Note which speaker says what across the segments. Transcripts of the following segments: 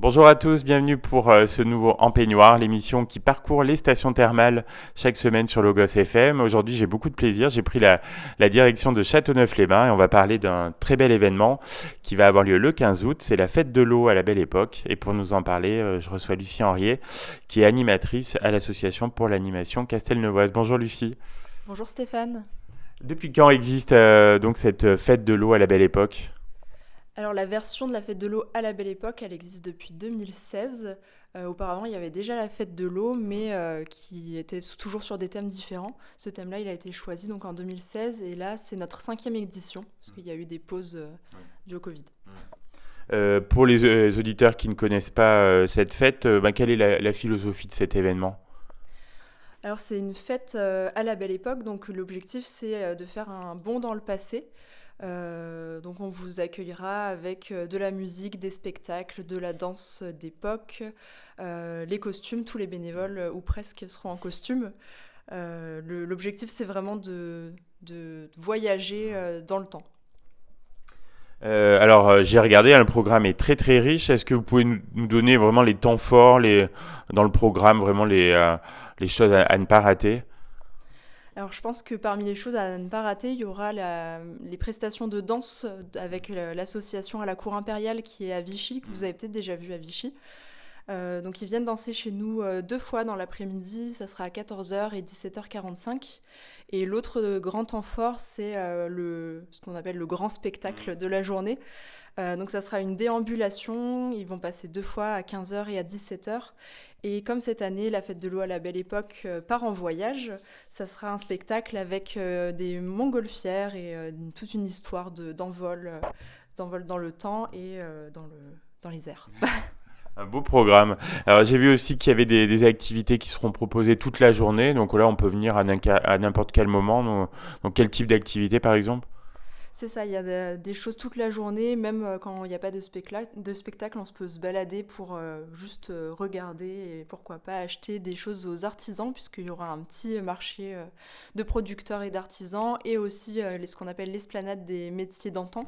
Speaker 1: Bonjour à tous, bienvenue pour ce nouveau En Peignoir, l'émission qui parcourt les stations thermales chaque semaine sur Logos FM. Aujourd'hui, j'ai beaucoup de plaisir. J'ai pris la direction de Châteauneuf-les-Bains et on va parler d'un très bel événement qui va avoir lieu le 15 août. C'est la fête de l'eau à la Belle Époque. Et pour nous en parler, je reçois Lucie Henriet, qui est animatrice à l'Association pour l'animation Castelneuvoise. Bonjour Lucie.
Speaker 2: Bonjour Stéphane.
Speaker 1: Depuis quand existe donc cette fête de l'eau à la Belle Époque?
Speaker 2: Alors la version de la fête de l'eau à la Belle Époque, elle existe depuis 2016. Auparavant, il y avait déjà la fête de l'eau, mais qui était toujours sur des thèmes différents. Ce thème-là, il a été choisi donc en 2016, et là, c'est notre cinquième édition, parce qu'il y a eu des pauses dues au Covid.
Speaker 1: Pour les auditeurs qui ne connaissent pas cette fête, quelle est la philosophie de cet événement?
Speaker 2: Alors c'est une fête à la Belle Époque, donc l'objectif c'est de faire un bond dans le passé. Donc on vous accueillera avec de la musique, des spectacles, de la danse d'époque, les costumes, tous les bénévoles ou presque seront en costume. L'objectif c'est vraiment de voyager dans le temps.
Speaker 1: J'ai regardé, hein, le programme est très très riche. Est-ce que vous pouvez nous donner vraiment les temps forts dans le programme, vraiment les choses à ne pas rater?
Speaker 2: Alors je pense que parmi les choses à ne pas rater, il y aura les prestations de danse avec l'association à la Cour impériale qui est à Vichy, que vous avez peut-être déjà vu à Vichy. Donc ils viennent danser chez nous deux fois dans l'après-midi, ça sera à 14h et 17h45. Et l'autre grand temps fort, c'est ce qu'on appelle le grand spectacle de la journée. Donc ça sera une déambulation, ils vont passer deux fois à 15h et à 17h. Et comme cette année, la fête de l'eau à la Belle Époque part en voyage, ça sera un spectacle avec des montgolfières et toute une histoire d'envol dans le temps et dans les airs.
Speaker 1: Un beau programme. Alors j'ai vu aussi qu'il y avait des activités qui seront proposées toute la journée. Donc là, on peut venir à n'importe quel moment. Donc quel type d'activité par exemple?
Speaker 2: C'est ça, il y a des choses toute la journée, même quand il n'y a pas de spectacle, on se peut se balader pour juste regarder et pourquoi pas acheter des choses aux artisans, puisqu'il y aura un petit marché de producteurs et d'artisans, et aussi ce qu'on appelle l'esplanade des métiers d'antan.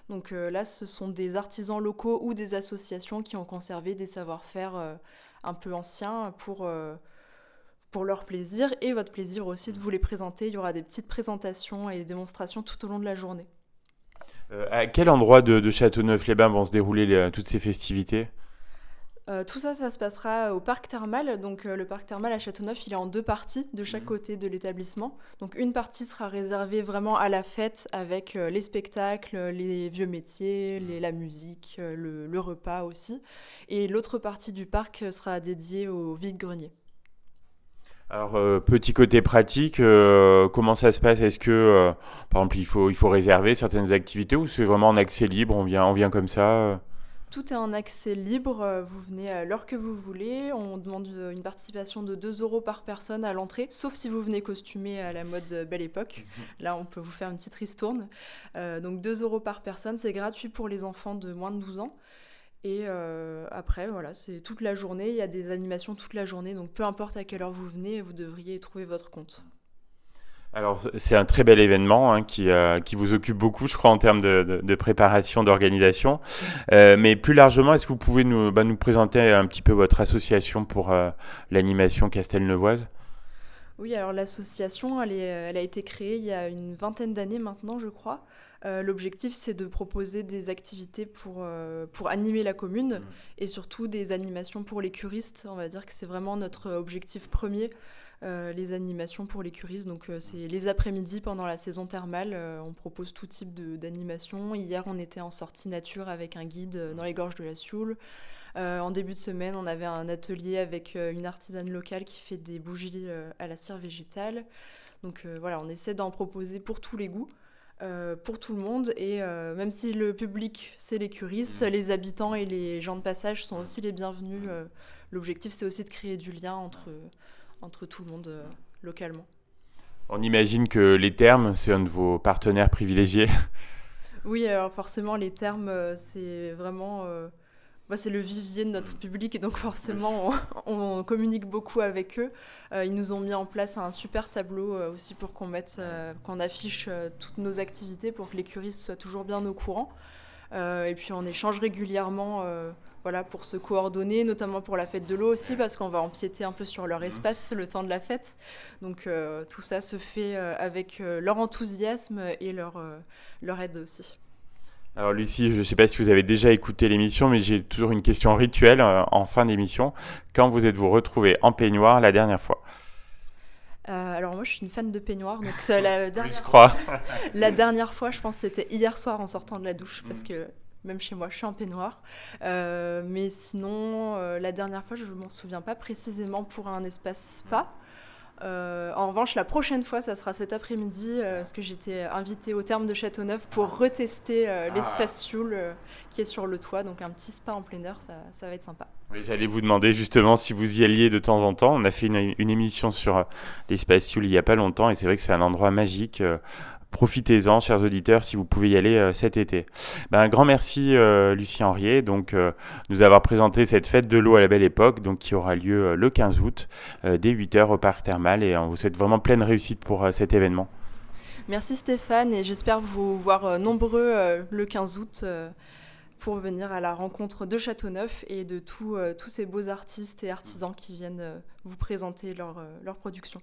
Speaker 2: Donc là, ce sont des artisans locaux ou des associations qui ont conservé des savoir-faire un peu anciens pour leur plaisir et votre plaisir aussi de vous les présenter. Il y aura des petites présentations et des démonstrations tout au long de la journée.
Speaker 1: À quel endroit de Châteauneuf-les-Bains vont se dérouler toutes ces festivités?
Speaker 2: Tout ça, ça se passera au parc thermal. Donc le parc thermal à Châteauneuf, il est en deux parties de chaque côté de l'établissement. Donc une partie sera réservée vraiment à la fête avec les spectacles, les vieux métiers, la musique, le repas aussi. Et l'autre partie du parc sera dédiée au vide-grenier.
Speaker 1: Petit côté pratique, comment ça se passe? Est-ce que, par exemple, il faut réserver certaines activités ou c'est vraiment en accès libre, on vient comme ça?
Speaker 2: Tout est en accès libre, vous venez à l'heure que vous voulez. On demande une participation de 2 euros par personne à l'entrée, sauf si vous venez costumé à la mode Belle Époque. Là, on peut vous faire une petite ristourne. Donc 2 euros par personne, c'est gratuit pour les enfants de moins de 12 ans. Et après, voilà, c'est toute la journée. Il y a des animations toute la journée, donc peu importe à quelle heure vous venez, vous devriez trouver votre compte.
Speaker 1: Alors, c'est un très bel événement, hein, qui vous occupe beaucoup, je crois, en termes de préparation, d'organisation. Mais plus largement, est-ce que vous pouvez nous présenter un petit peu votre association pour l'animation castelneuvoise?
Speaker 2: Oui, alors l'association, elle a été créée il y a une vingtaine d'années maintenant, je crois. L'objectif, c'est de proposer des activités pour animer la commune et surtout des animations pour les curistes. On va dire que c'est vraiment notre objectif premier, les animations pour les curistes. Donc, c'est les après-midi pendant la saison thermale. On propose tout type d'animation. Hier, on était en sortie nature avec un guide dans les gorges de la Sioule. En début de semaine, on avait un atelier avec une artisane locale qui fait des bougies à la cire végétale. Donc voilà, on essaie d'en proposer pour tous les goûts, pour tout le monde. Et même si le public, c'est les curistes, les habitants et les gens de passage sont aussi les bienvenus. L'objectif, c'est aussi de créer du lien entre tout le monde localement.
Speaker 1: On imagine que les termes, c'est un de vos partenaires privilégiés.
Speaker 2: Oui, alors forcément, les termes, c'est vraiment c'est le vivier de notre public et donc forcément on communique beaucoup avec eux. Ils nous ont mis en place un super tableau aussi pour qu'on affiche toutes nos activités pour que les curistes soient toujours bien au courant. Et puis on échange régulièrement. voilà, pour se coordonner, notamment pour la fête de l'eau aussi, parce qu'on va empiéter un peu sur leur espace le temps de la fête. Donc tout ça se fait avec leur enthousiasme et leur aide aussi.
Speaker 1: Alors Lucie, je ne sais pas si vous avez déjà écouté l'émission, mais j'ai toujours une question rituelle en fin d'émission. Quand vous êtes-vous retrouvés en peignoir la dernière fois?
Speaker 2: Alors moi je suis une fan de peignoir, donc c'est la
Speaker 1: Oui, je
Speaker 2: dernière,
Speaker 1: crois.
Speaker 2: la dernière fois je pense que c'était hier soir en sortant de la douche, parce que même chez moi je suis en peignoir. Mais sinon la dernière fois je ne m'en souviens pas précisément pour un espace spa. En revanche, la prochaine fois, ça sera cet après-midi, parce que j'étais invitée au terme de Châteauneuf pour retester l'espace Sioule qui est sur le toit, donc un petit spa en plein air, ça va être sympa.
Speaker 1: Oui, j'allais vous demander justement si vous y alliez de temps en temps. On a fait une émission sur l'espace Sioule il n'y a pas longtemps et c'est vrai que c'est un endroit magique. Profitez-en, chers auditeurs, si vous pouvez y aller cet été. Ben, un grand merci, Lucien Henriet, donc, nous avoir présenté cette fête de l'eau à la belle époque, donc, qui aura lieu le 15 août, dès 8h au parc thermal. Et on vous souhaite vraiment pleine réussite pour cet événement.
Speaker 2: Merci Stéphane, et j'espère vous voir nombreux le 15 août pour venir à la rencontre de Châteauneuf et de tous ces beaux artistes et artisans qui viennent vous présenter leur production.